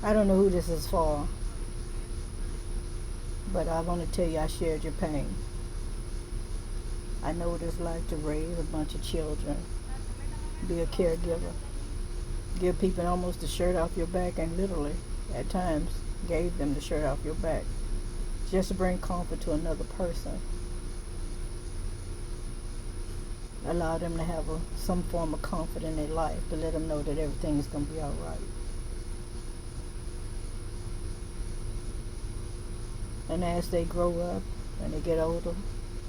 I don't know who this is for, but I want to tell you I shared your pain. I know what it's like to raise a bunch of children, be a caregiver, give people almost the shirt off your back, and literally, at times, gave them the shirt off your back just to bring comfort to another person. Allow them to have some form of comfort in their life, to let them know that everything is going to be all right. And as they grow up and they get older,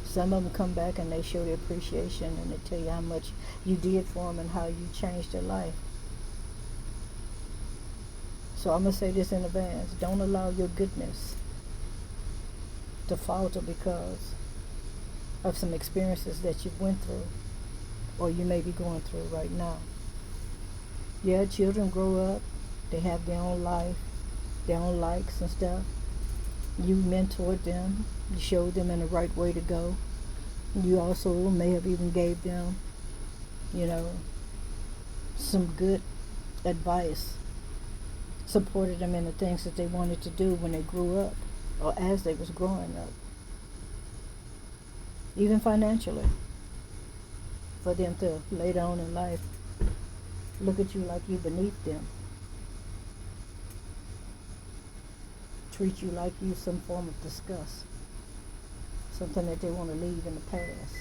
some of them come back and they show their appreciation and they tell you how much you did for them and how you changed their life. So I'm going to say this in advance. Don't allow your goodness to falter because of some experiences that you've went through or you may be going through right now. Yeah, children grow up. They have their own life, their own likes and stuff. You mentored them. You showed them in the right way to go. You also may have even gave them, some good advice. Supported them in the things that they wanted to do when they grew up or as they was growing up. Even financially. For them to later on in life look at you like you beneath them. Treat you like you some form of disgust. Something that they want to leave in the past.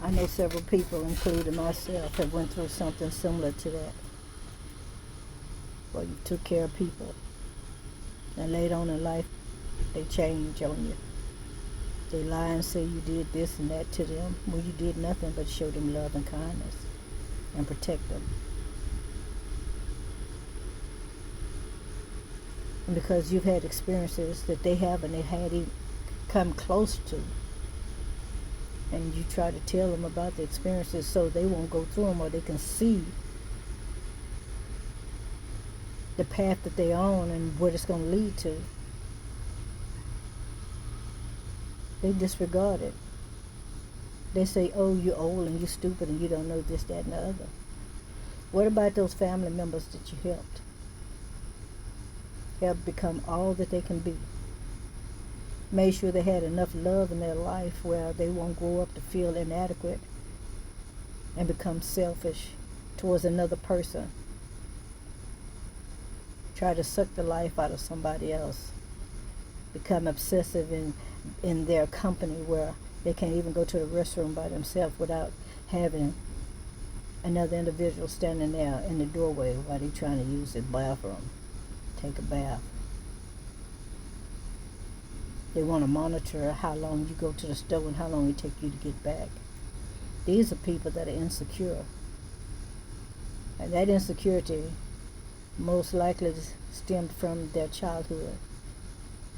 I know several people, including myself, have went through something similar to that. Where you took care of people. And later on in life, they change on you. They lie and say you did this and that to them when you did nothing but show them love and kindness and protect them. And because you've had experiences that they haven't had even come close to, and you try to tell them about the experiences so they won't go through them or they can see the path that they're on and what it's going to lead to, they disregard it. They say, oh, you're old and you're stupid and you don't know this, that, and the other. What about those family members that you helped? Helped become all that they can be. Made sure they had enough love in their life where they won't grow up to feel inadequate and become selfish towards another person. Try to suck the life out of somebody else. Become obsessive in their company where they can't even go to the restroom by themselves without having another individual standing there in the doorway while they're trying to use the bathroom, take a bath. They want to monitor how long you go to the store and how long it takes you to get back. These are people that are insecure. And that insecurity most likely stemmed from their childhood,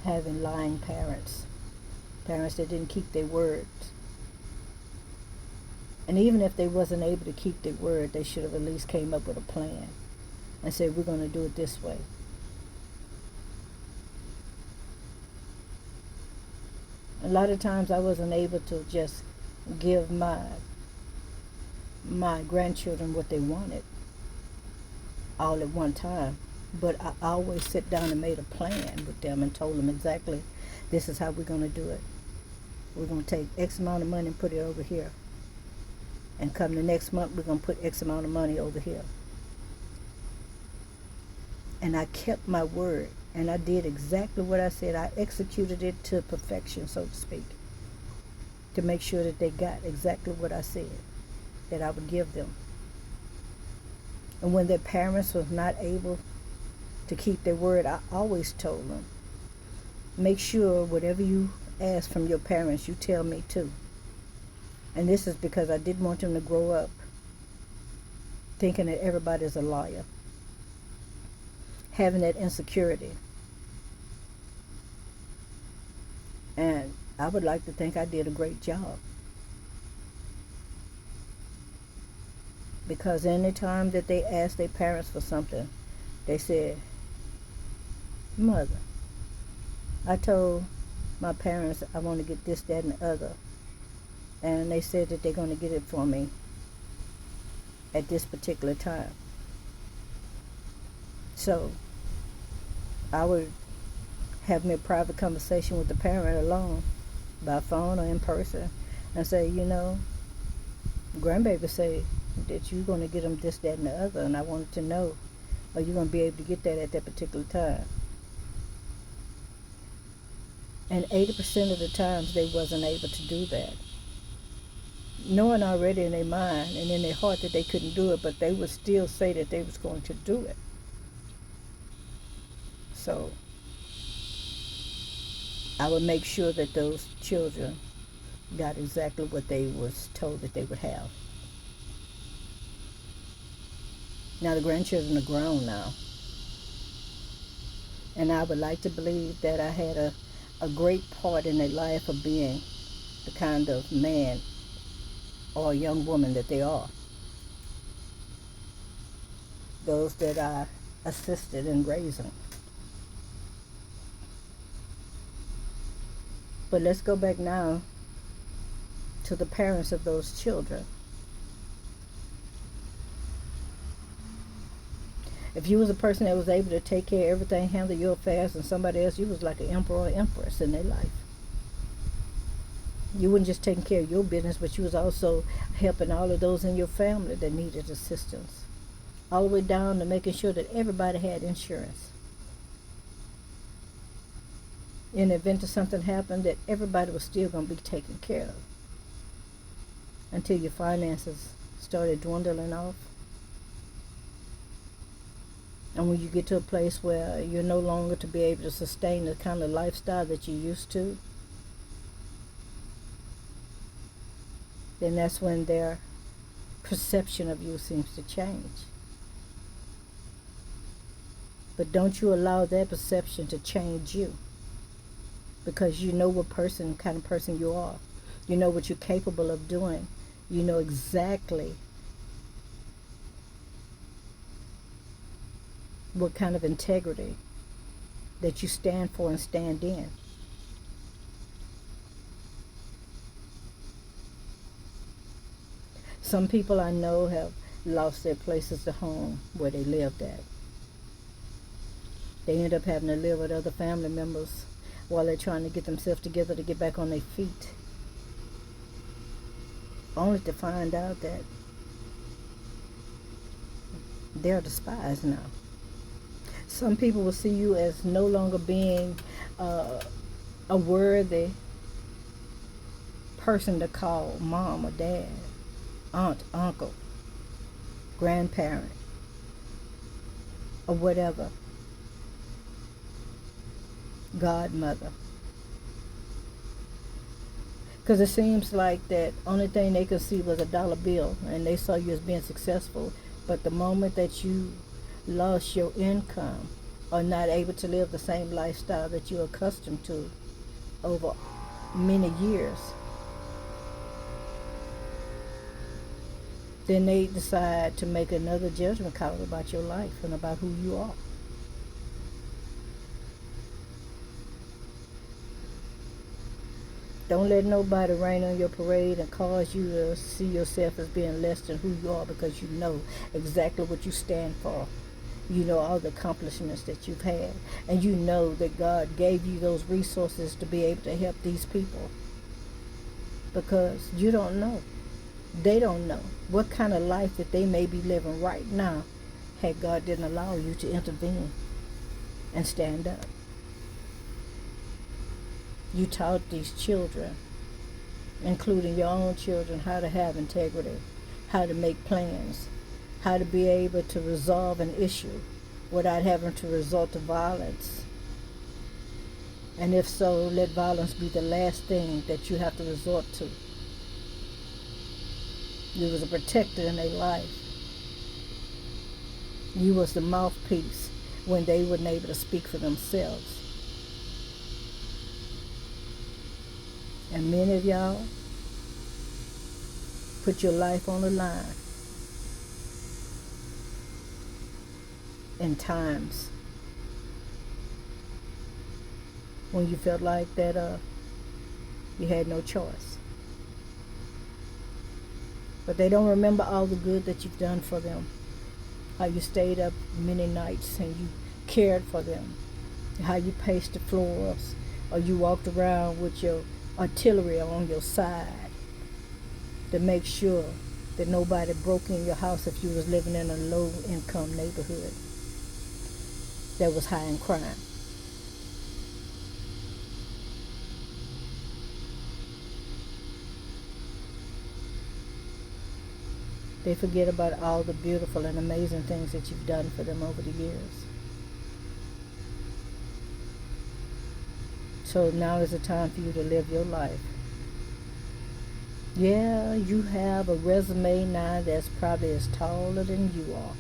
having lying parents, parents that didn't keep their words. And even if they wasn't able to keep their word, they should have at least came up with a plan and said, we're going to do it this way. A lot of times I wasn't able to just give my grandchildren what they wanted all at one time. But I always sit down and made a plan with them and told them exactly, this is how we're going to do it. We're going to take X amount of money and put it over here. And come the next month, we're going to put X amount of money over here. And I kept my word. And I did exactly what I said. I executed it to perfection, so to speak. To make sure that they got exactly what I said that I would give them. And when their parents was not able to keep their word, I always told them, make sure whatever you ask from your parents, you tell me too. And this is because I didn't want them to grow up thinking that everybody's a liar. Having that insecurity. And I would like to think I did a great job. Because any time that they asked their parents for something, they said, Mother, I told my parents I want to get this, that, and the other. And they said that they're going to get it for me at this particular time. So I would have me a private conversation with the parent alone, by phone or in person, and say, grandbaby say that you're going to get them this, that, and the other, and I wanted to know, are you going to be able to get that at that particular time? And 80% of the times they wasn't able to do that, knowing already in their mind and in their heart that they couldn't do it, but they would still say that they was going to do it. So I would make sure that those children got exactly what they was told that they would have. Now the grandchildren are grown now, and I would like to believe that I had a great part in their life of being the kind of man or young woman that they are. Those that I assisted in raising. But let's go back now to the parents of those children. If you was a person that was able to take care of everything, handle your affairs, and somebody else, you was like an emperor or empress in their life. You wasn't just taking care of your business, but you was also helping all of those in your family that needed assistance. All the way down to making sure that everybody had insurance. In the event of something happened, that everybody was still going to be taken care of. Until your finances started dwindling off. And when you get to a place where you're no longer to be able to sustain the kind of lifestyle that you used to, then that's when their perception of you seems to change. But don't you allow their perception to change you, because you know what kind of person you are. You know what you're capable of doing. You know exactly what kind of integrity that you stand for and stand in. Some people I know have lost their places to home where they lived at. They end up having to live with other family members while they're trying to get themselves together to get back on their feet. Only to find out that they're despised now. Some people will see you as no longer being a worthy person to call mom or dad, aunt, uncle, grandparent, or whatever, godmother. Because it seems like that only thing they could see was a dollar bill, and they saw you as being successful. But the moment that you lost your income or not able to live the same lifestyle that you're accustomed to over many years, then they decide to make another judgment call about your life and about who you are. Don't let nobody rain on your parade and cause you to see yourself as being less than who you are, because you know exactly what you stand for. You know all the accomplishments that you've had, and you know that God gave you those resources to be able to help these people, because you don't know. They don't know what kind of life that they may be living right now had God didn't allow you to intervene and stand up. You taught these children, including your own children, how to have integrity, how to make plans, how to be able to resolve an issue without having to resort to violence. And if so, let violence be the last thing that you have to resort to. You was a protector in their life. You was the mouthpiece when they weren't able to speak for themselves. And many of y'all put your life on the line in times when you felt like that you had no choice. But they don't remember all the good that you've done for them. How you stayed up many nights and you cared for them. How you paced the floors, or you walked around with your artillery on your side to make sure that nobody broke in your house if you was living in a low income neighborhood that was high in crime. They forget about all the beautiful and amazing things that you've done for them over the years. So now is the time for you to live your life. Yeah, you have a resume now that's probably as taller than you are.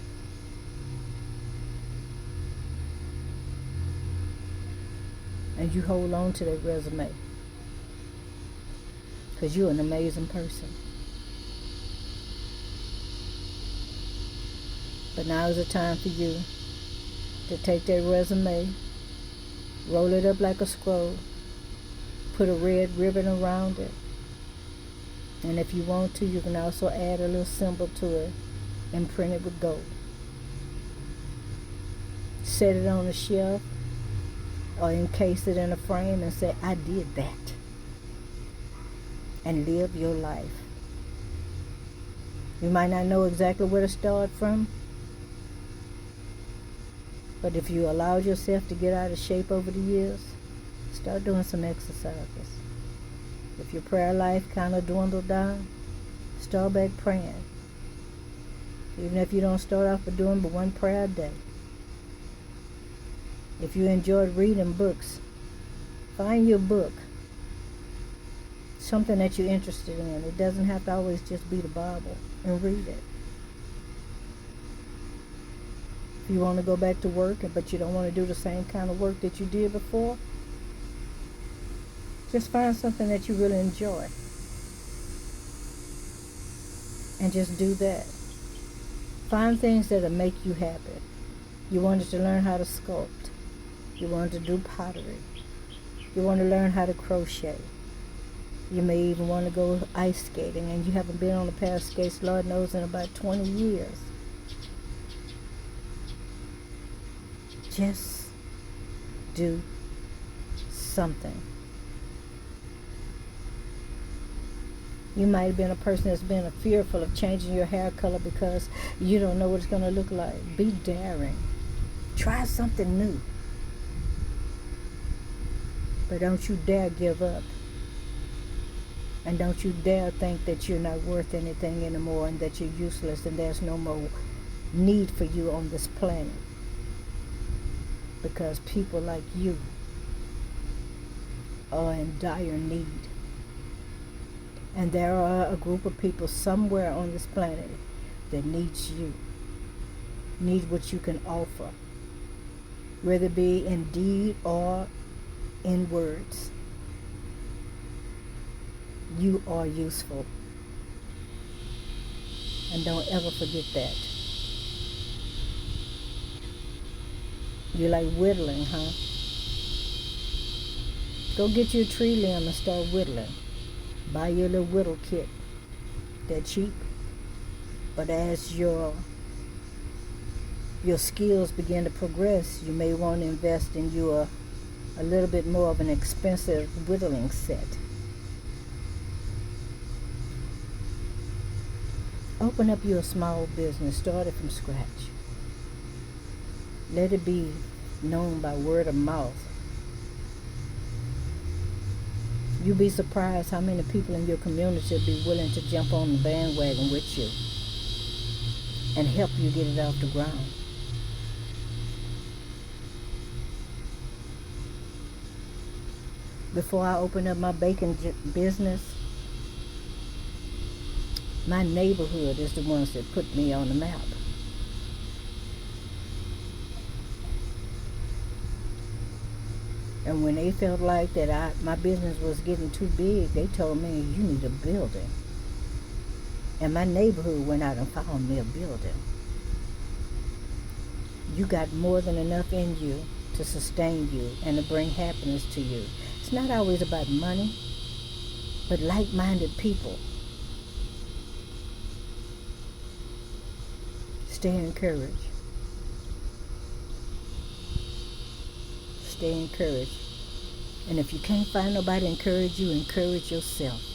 And you hold on to that resume because you're an amazing person. But now is the time for you to take that resume, roll it up like a scroll, put a red ribbon around it, and if you want to, you can also add a little symbol to it and print it with gold. Set it on a shelf or encase it in a frame and say, I did that. And live your life. You might not know exactly where to start from, but if you allowed yourself to get out of shape over the years, start doing some exercises. If your prayer life kind of dwindled down, start back praying. Even if you don't start off with doing but one prayer a day. If you enjoyed reading books, find your book. Something that you're interested in. It doesn't have to always just be the Bible, and read it. If you want to go back to work, but you don't want to do the same kind of work that you did before, just find something that you really enjoy. And just do that. Find things that'll make you happy. You wanted to learn how to sculpt. You wanted to do pottery. You want to learn how to crochet. You may even want to go ice skating, and you haven't been on a pair of skates, Lord knows, in about 20 years. Just do something. You might have been a person that's been fearful of changing your hair color because you don't know what it's going to look like. Be daring. Try something new. But don't you dare give up. And don't you dare think that you're not worth anything anymore and that you're useless and there's no more need for you on this planet. Because people like you are in dire need. And there are a group of people somewhere on this planet that needs you. Need what you can offer. Whether it be in deed or in words. You are useful. And don't ever forget that. You like whittling, huh? Go get you a tree limb and start whittling. Buy your little whittle kit. They're cheap. But as your skills begin to progress, you may want to invest in a little bit more of an expensive whittling set. Open up your small business. Start it from scratch. Let it be known by word of mouth. You'll be surprised how many people in your community will be willing to jump on the bandwagon with you and help you get it off the ground. Before I opened up my baking business, my neighborhood is the ones that put me on the map. And when they felt like that my business was getting too big, they told me, you need a building. And my neighborhood went out and found me a building. You got more than enough in you to sustain you and to bring happiness to you. It's not always about money, but like-minded people. stay encouraged. Stay encouraged. And if you can't find nobody to encourage you, encourage yourself.